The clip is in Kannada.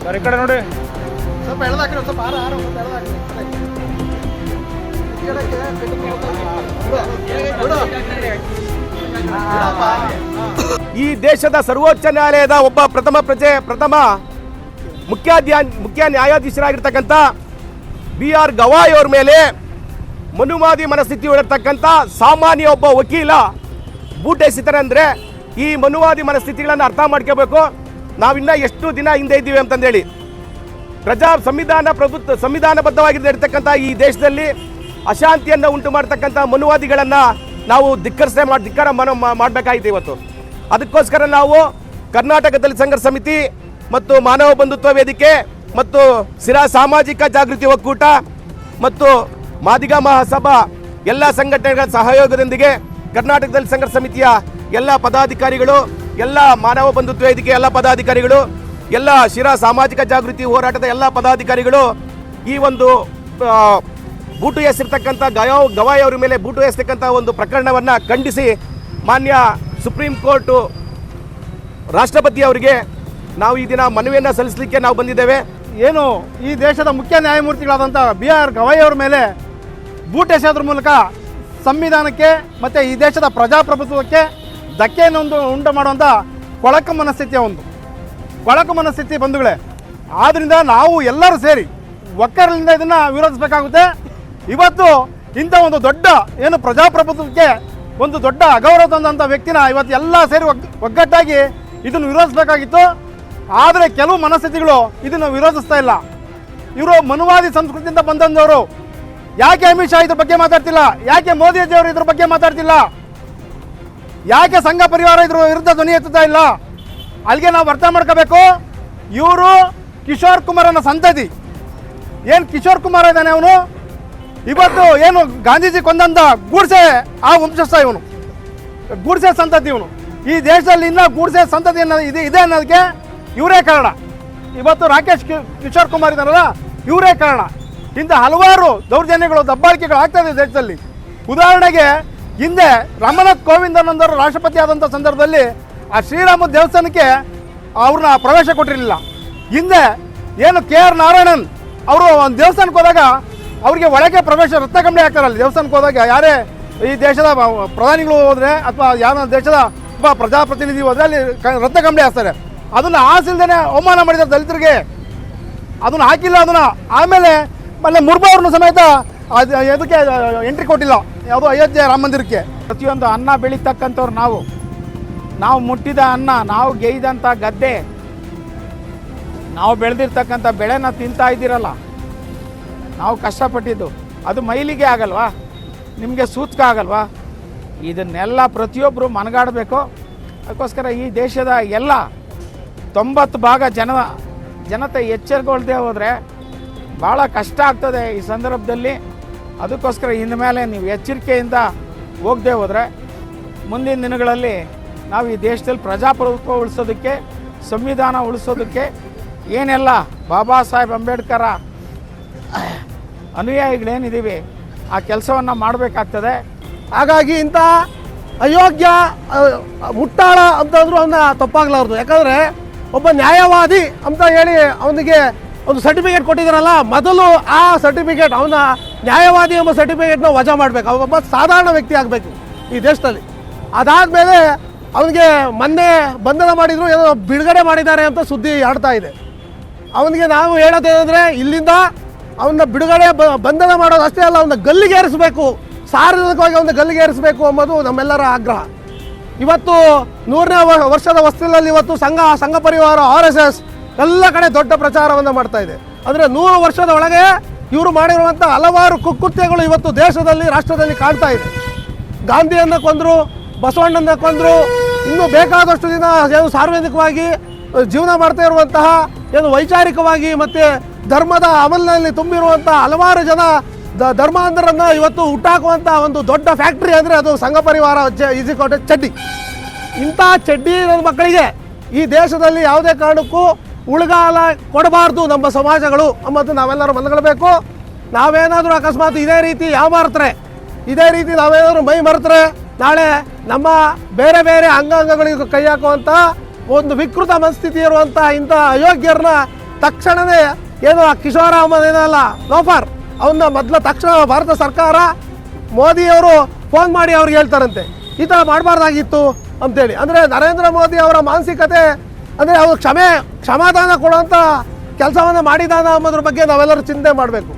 ಸರ್ ಈ ಕಡೆ ನೋಡಿ. ಸ್ವಲ್ಪ ಎಳ್ದಾಕ್ರಿ, ಸ್ವಲ್ಪ ಆರ ಸ್ವಲ್ಪ ಎಳ್ದಾಕ್ರಿ. ಈ ದೇಶದ ಸರ್ವೋಚ್ಚ ನ್ಯಾಯಾಲಯದ ಒಬ್ಬ ಪ್ರಥಮ ಮುಖ್ಯ ನ್ಯಾಯಾಧೀಶರಾಗಿರ್ತಕ್ಕಂಥ BR ಗವಾಯ್ ಅವ್ರ ಮೇಲೆ ಮನುವಾದಿ ಮನಸ್ಥಿತಿ ಹೊರತಕ್ಕಂಥ ಸಾಮಾನ್ಯ ಒಬ್ಬ ವಕೀಲ ಬೂಟ್ ಎಸಿತಾರೆ ಅಂದರೆ ಈ ಮನುವಾದಿ ಮನಸ್ಥಿತಿಗಳನ್ನು ಅರ್ಥ ಮಾಡ್ಕೋಬೇಕು. ನಾವಿನ್ನ ಎಷ್ಟು ದಿನ ಹಿಂದೆ ಇದ್ದೀವಿ ಅಂತಂದೇಳಿ ಸಂವಿಧಾನಬದ್ಧವಾಗಿರ್ತಕ್ಕಂಥ ಈ ದೇಶದಲ್ಲಿ ಅಶಾಂತಿಯನ್ನು ಉಂಟು ಮಾಡ್ತಕ್ಕಂಥ ಮನುವಾದಿಗಳನ್ನು ನಾವು ಧಿಕ್ಕಾರ ಮಾಡಬೇಕಾಗಿದೆ ಇವತ್ತು. ಅದಕ್ಕೋಸ್ಕರ ನಾವು ಕರ್ನಾಟಕ ದಲಿತ ಸಂಘರ್ಷ ಸಮಿತಿ ಮತ್ತು ಮಾನವ ಬಂಧುತ್ವ ವೇದಿಕೆ ಮತ್ತು ಸಿರಾ ಸಾಮಾಜಿಕ ಜಾಗೃತಿ ಒಕ್ಕೂಟ ಮತ್ತು ಮಾದಿಗ ಮಹಾಸಭಾ ಎಲ್ಲ ಸಂಘಟನೆಗಳ ಸಹಯೋಗದೊಂದಿಗೆ ಕರ್ನಾಟಕ ದಲಿತ ಸಂಘರ್ಷ ಸಮಿತಿಯ ಎಲ್ಲ ಪದಾಧಿಕಾರಿಗಳು, ಎಲ್ಲ ಮಾನವ ಬಂಧುತ್ವ ವೇದಿಕೆ ಎಲ್ಲ ಪದಾಧಿಕಾರಿಗಳು, ಎಲ್ಲ ಶಿರಾ ಸಾಮಾಜಿಕ ಜಾಗೃತಿ ಹೋರಾಟದ ಎಲ್ಲ ಪದಾಧಿಕಾರಿಗಳು ಈ ಒಂದು ಬೂಟು ಎಸೆರ್ತಕ್ಕಂಥ ಗವಾಯ್ ಅವರ ಮೇಲೆ ಬೂಟು ಎಸೆತಕ್ಕಂಥ ಒಂದು ಪ್ರಕರಣವನ್ನು ಖಂಡಿಸಿ ಮಾನ್ಯ ಸುಪ್ರೀಂ ಕೋರ್ಟು ರಾಷ್ಟ್ರಪತಿ ಅವರಿಗೆ ನಾವು ಈ ದಿನ ಮನವಿಯನ್ನು ಸಲ್ಲಿಸಲಿಕ್ಕೆ ನಾವು ಬಂದಿದ್ದೇವೆ. ಏನು ಈ ದೇಶದ ಮುಖ್ಯ ನ್ಯಾಯಮೂರ್ತಿಗಳಾದಂಥ BR ಗವಾಯ್ ಅವರ ಮೇಲೆ ಬೂಟ್ ಎಸೆಯೋದ್ರ ಮೂಲಕ ಸಂವಿಧಾನಕ್ಕೆ ಮತ್ತು ಈ ದೇಶದ ಪ್ರಜಾಪ್ರಭುತ್ವಕ್ಕೆ ಧಕ್ಕೆಯನ್ನು ಉಂಟು ಮಾಡುವಂಥ ಕೊಳಕು ಮನಸ್ಥಿತಿ ಬಂಧುಗಳೇ. ಆದ್ದರಿಂದ ನಾವು ಎಲ್ಲರೂ ಸೇರಿ ಒಕ್ಕಲಿಂದ ಇದನ್ನು ವಿರೋಧಿಸಬೇಕಾಗುತ್ತೆ. ಇವತ್ತು ಇಂಥ ಒಂದು ದೊಡ್ಡ ಏನು ಪ್ರಜಾಪ್ರಭುತ್ವಕ್ಕೆ ಒಂದು ದೊಡ್ಡ ಅಗೌರವ ತಂದಂಥ ವ್ಯಕ್ತಿನ ಇವತ್ತು ಎಲ್ಲ ಸೇರಿ ಒಗ್ಗಟ್ಟಾಗಿ ಇದನ್ನು ವಿರೋಧಿಸಬೇಕಾಗಿತ್ತು. ಆದರೆ ಕೆಲವು ಮನಸ್ಥಿತಿಗಳು ಇದನ್ನು ವಿರೋಧಿಸ್ತಾ ಇಲ್ಲ. ಇವರು ಮನುವಾದಿ ಸಂಸ್ಕೃತಿಯಿಂದ ಬಂದಂಥವರು. ಯಾಕೆ ಅಮಿತ್ ಶಾ ಇದ್ರ ಬಗ್ಗೆ ಮಾತಾಡ್ತಿಲ್ಲ? ಯಾಕೆ ಮೋದಿಜಿಯವರು ಇದ್ರ ಬಗ್ಗೆ ಮಾತಾಡ್ತಿಲ್ಲ? ಯಾಕೆ ಸಂಘ ಪರಿವಾರ ಇದ್ರ ವಿರುದ್ಧ ಧ್ವನಿ ಎತ್ತುತ್ತಾ ಇಲ್ಲ? ಅಲ್ಲಿಗೆ ನಾವು ಅರ್ಥ ಮಾಡ್ಕೋಬೇಕು. ಇವರು ಕಿಶೋರ್ ಕುಮಾರನ ಸಂತತಿ. ಏನು ಕಿಶೋರ್ ಕುಮಾರ್ ಇದ್ದಾನೆ ಅವನು, ಇವತ್ತು ಏನು ಗಾಂಧೀಜಿ ಕೊಂದಂತ ಗೂಡ್ಸೆ ಆ ವಂಶಸ್ಥ ಇವನು, ಗೂಡ್ಸೆ ಸಂತತಿ ಇವನು. ಈ ದೇಶದಲ್ಲಿ ಇನ್ನೂ ಗೂಡ್ಸೆ ಸಂತತಿ ಇದೆ ಅನ್ನೋದಕ್ಕೆ ಇವರೇ ಕಾರಣ. ಇವತ್ತು ರಾಕೇಶ್ ಕಿಶೋರ್ ಕುಮಾರ್ ಇದ್ದಾರಲ್ಲ, ಇವರೇ ಕಾರಣ. ಇಂಥ ಹಲವಾರು ದೌರ್ಜನ್ಯಗಳು, ದಬ್ಬಾಳಿಕೆಗಳು ಆಗ್ತದೆ ದೇಶದಲ್ಲಿ. ಉದಾಹರಣೆಗೆ ಹಿಂದೆ ರಾಮನಾಥ್ ಕೋವಿಂದನಂದರು ರಾಷ್ಟ್ರಪತಿ ಆದಂಥ ಸಂದರ್ಭದಲ್ಲಿ ಆ ಶ್ರೀರಾಮ ದೇವಸ್ಥಾನಕ್ಕೆ ಅವ್ರನ್ನ ಪ್ರವೇಶ ಕೊಟ್ಟಿರಲಿಲ್ಲ. ಹಿಂದೆ ಏನು KR ನಾರಾಯಣನ್ ಅವರು ಒಂದು ದೇವಸ್ಥಾನಕ್ಕೆ ಹೋದಾಗ ಅವರಿಗೆ ಒಳಗೆ ಪ್ರವೇಶ ರತ್ನಗಂಬಳಿ ಹಾಕ್ತಾರಲ್ಲ. ದೇವಸ್ಥಾನಕ್ಕೆ ಹೋದಾಗ ಯಾರೇ ಈ ದೇಶದ ಪ್ರಧಾನಿಗಳು ಹೋದರೆ ಅಥವಾ ಯಾವ ದೇಶದ ಒಬ್ಬ ಪ್ರಜಾಪ್ರತಿನಿಧಿ ಹೋದರೆ ಅಲ್ಲಿ ರತ್ನಗಂಬಳಿ ಹಾಕ್ತಾರೆ. ಅದನ್ನು ಆಸಿಲ್ದೇನೆ ಅವಮಾನ ಮಾಡಿದ್ದಾರೆ ದಲಿತರಿಗೆ, ಅದನ್ನು ಹಾಕಿಲ್ಲ. ಅದನ್ನು ಆಮೇಲೆ ಮುರ್ಮು ಅವ್ರನ್ನ ಸಮೇತ ಅದಕ್ಕೆ ಎಂಟ್ರಿ ಕೊಟ್ಟಿಲ್ಲ, ಯಾವುದೋ ಅಯೋಧ್ಯೆ ರಾಮ ಮಂದಿರಕ್ಕೆ. ಪ್ರತಿಯೊಂದು ಅನ್ನ ಬೆಳೀತಕ್ಕಂಥವ್ರು ನಾವು ಮುಟ್ಟಿದ ಅನ್ನ, ನಾವು ಗೇಯ್ದಂಥ ಗದ್ದೆ, ನಾವು ಬೆಳೆದಿರ್ತಕ್ಕಂಥ ಬೆಳೆನ ತಿಂತಾ ಇದ್ದೀರಲ್ಲ, ನಾವು ಕಷ್ಟಪಟ್ಟಿದ್ದು ಅದು ಮೈಲಿಗೆ ಆಗಲ್ವಾ? ನಿಮಗೆ ಸೂತ್ಕ ಆಗಲ್ವಾ? ಇದನ್ನೆಲ್ಲ ಪ್ರತಿಯೊಬ್ಬರು ಮನಗಾಡಬೇಕು. ಅದಕ್ಕೋಸ್ಕರ ಈ ದೇಶದ ಎಲ್ಲ 90% ಜನತೆ ಎಚ್ಚರಗೊಳ್ಳದೆ ಹೋದರೆ ಭಾಳ ಕಷ್ಟ ಆಗ್ತದೆ ಈ ಸಂದರ್ಭದಲ್ಲಿ. ಅದಕ್ಕೋಸ್ಕರ ಇನ್ನು ಮೇಲೆ ನೀವು ಎಚ್ಚರಿಕೆಯಿಂದ ಹೋಗದೆ ಹೋದರೆ ಮುಂದಿನ ದಿನಗಳಲ್ಲಿ ನಾವು ಈ ದೇಶದಲ್ಲಿ ಪ್ರಜಾಪ್ರಭುತ್ವ ಉಳಿಸೋದಕ್ಕೆ, ಸಂವಿಧಾನ ಉಳಿಸೋದಕ್ಕೆ ಏನೆಲ್ಲ ಬಾಬಾ ಸಾಹೇಬ್ ಅಂಬೇಡ್ಕರ ಅನುಯಾಯಿಗಳೇನಿದ್ದೀವಿ ಆ ಕೆಲಸವನ್ನು ಮಾಡಬೇಕಾಗ್ತದೆ. ಹಾಗಾಗಿ ಇಂಥ ಅಯೋಗ್ಯ ಮುಟ್ಟಾಳ ಅಂತಂದ್ರೂ ಅವನ್ನ ತಪ್ಪಾಗಲಾರ್ದು. ಯಾಕಂದರೆ ಒಬ್ಬ ನ್ಯಾಯವಾದಿ ಅಂತ ಹೇಳಿ ಅವನಿಗೆ ಒಂದು ಸರ್ಟಿಫಿಕೇಟ್ ಕೊಟ್ಟಿದ್ದಾರಲ್ಲ, ಮೊದಲು ಆ ಸರ್ಟಿಫಿಕೇಟ್ ಅವನ ನ್ಯಾಯವಾದಿ ಎಂಬ ಸರ್ಟಿಫಿಕೇಟ್ನ ವಜಾ ಮಾಡಬೇಕು. ಒಬ್ಬ ಸಾಧಾರಣ ವ್ಯಕ್ತಿ ಆಗಬೇಕು ಈ ದೇಶದಲ್ಲಿ. ಅದಾದಮೇಲೆ ಅವನಿಗೆ ಮೊನ್ನೆ ಬಂಧನ ಮಾಡಿದ್ರು, ಏನೋ ಬಿಡುಗಡೆ ಮಾಡಿದ್ದಾರೆ ಅಂತ ಸುದ್ದಿ ಆಡ್ತಾ ಇದೆ. ಅವನಿಗೆ ನಾವು ಹೇಳೋದೇನೆಂದರೆ ಇಲ್ಲಿಂದ ಅವನ್ನ ಬಿಡುಗಡೆ ಬಂಧನ ಮಾಡೋದು ಅಷ್ಟೇ ಅಲ್ಲ, ಅವನ್ನ ಗಲ್ಲಿಗೇರಿಸಬೇಕು, ಸಾರ್ವಜನಿಕವಾಗಿ ಅವನ್ನ ಗಲ್ಲಿಗೇರಿಸಬೇಕು ಎಂಬುದು ನಮ್ಮೆಲ್ಲರ ಆಗ್ರಹ. ಇವತ್ತು 100ನೇ ವರ್ಷದ ಹೊಸ್ತಿಲಲ್ಲಿ ಇವತ್ತು ಸಂಘ ಪರಿವಾರ RSS ಎಲ್ಲ ಕಡೆ ದೊಡ್ಡ ಪ್ರಚಾರವನ್ನು ಮಾಡ್ತಾ ಇದೆ. ಅಂದರೆ 100 ವರ್ಷದ ಒಳಗೆ ಇವರು ಮಾಡಿರುವಂಥ ಹಲವಾರು ಕುಕೃತ್ಯಗಳು ಇವತ್ತು ದೇಶದಲ್ಲಿ, ರಾಷ್ಟ್ರದಲ್ಲಿ ಕಾಣ್ತಾ ಇದೆ. ಗಾಂಧಿಯನ್ನು ಕೊಂದರು, ಬಸವಣ್ಣನ ಕೊಂದರು, ಇನ್ನೂ ಬೇಕಾದಷ್ಟು ದಿನ ಏನು ಸಾರ್ವಜನಿಕವಾಗಿ ಜೀವನ ಮಾಡ್ತಾ ಇರುವಂತಹ ಏನು ವೈಚಾರಿಕವಾಗಿ ಮತ್ತು ಧರ್ಮದ ಅಮಲಿನಲ್ಲಿ ತುಂಬಿರುವಂಥ ಹಲವಾರು ಜನ ಧರ್ಮಾಂಧರನ್ನು ಇವತ್ತು ಹುಟ್ಟಾಕುವಂಥ ಒಂದು ದೊಡ್ಡ ಫ್ಯಾಕ್ಟ್ರಿ ಅಂದರೆ ಅದು ಸಂಘ ಪರಿವಾರ ಈಜಿಕೋಟೆ ಚಡ್ಡಿ. ಇಂಥ ಚಡ್ಡಿ ನನ್ನ ಮಕ್ಕಳಿಗೆ ಈ ದೇಶದಲ್ಲಿ ಯಾವುದೇ ಕಾರಣಕ್ಕೂ ಉಳಿಗಾಲ ಕೊಡಬಾರ್ದು ನಮ್ಮ ಸಮಾಜಗಳು ಎಂಬುದು ನಾವೆಲ್ಲರೂ ಮನಗಬೇಕು. ನಾವೇನಾದರೂ ಅಕಸ್ಮಾತ್ ಇದೇ ರೀತಿ ಯಾಮಾರ್ತಾರೆ, ಇದೇ ರೀತಿ ನಾವೇನಾದರೂ ಮೈ ಮರೆತರೆ ನಾಳೆ ನಮ್ಮ ಬೇರೆ ಬೇರೆ ಅಂಗಾಂಗಗಳಿಗೆ ಕೈ ಹಾಕುವಂಥ ಒಂದು ವಿಕೃತ ಮನಸ್ಥಿತಿ ಇರುವಂಥ ಇಂಥ ಅಯೋಗ್ಯರನ್ನ ತಕ್ಷಣವೇ ಏನು ಆ ಕಿಶೋರ್ ಅಹಮದ್ ಏನಲ್ಲ ಲೋಫರ್ ಅವನ್ನ ಮೊದಲ ತಕ್ಷಣ ಭಾರತ ಸರ್ಕಾರ ಮೋದಿಯವರು ಫೋನ್ ಮಾಡಿ ಅವ್ರಿಗೆ ಹೇಳ್ತಾರಂತೆ ಈ ಥರ ಮಾಡಬಾರ್ದಾಗಿತ್ತು ಅಂತೇಳಿ. ಅಂದರೆ ನರೇಂದ್ರ ಮೋದಿ ಅವರ ಮಾನಸಿಕತೆ ಅಂದರೆ ಅವರು ಕ್ಷಮಾದಾನ ಕೊಡುವಂಥ ಕೆಲಸವನ್ನು ಮಾಡಿದಾನ ಅನ್ನೋದ್ರ ಬಗ್ಗೆ ನಾವೆಲ್ಲರೂ ಚಿಂತೆ ಮಾಡಬೇಕು.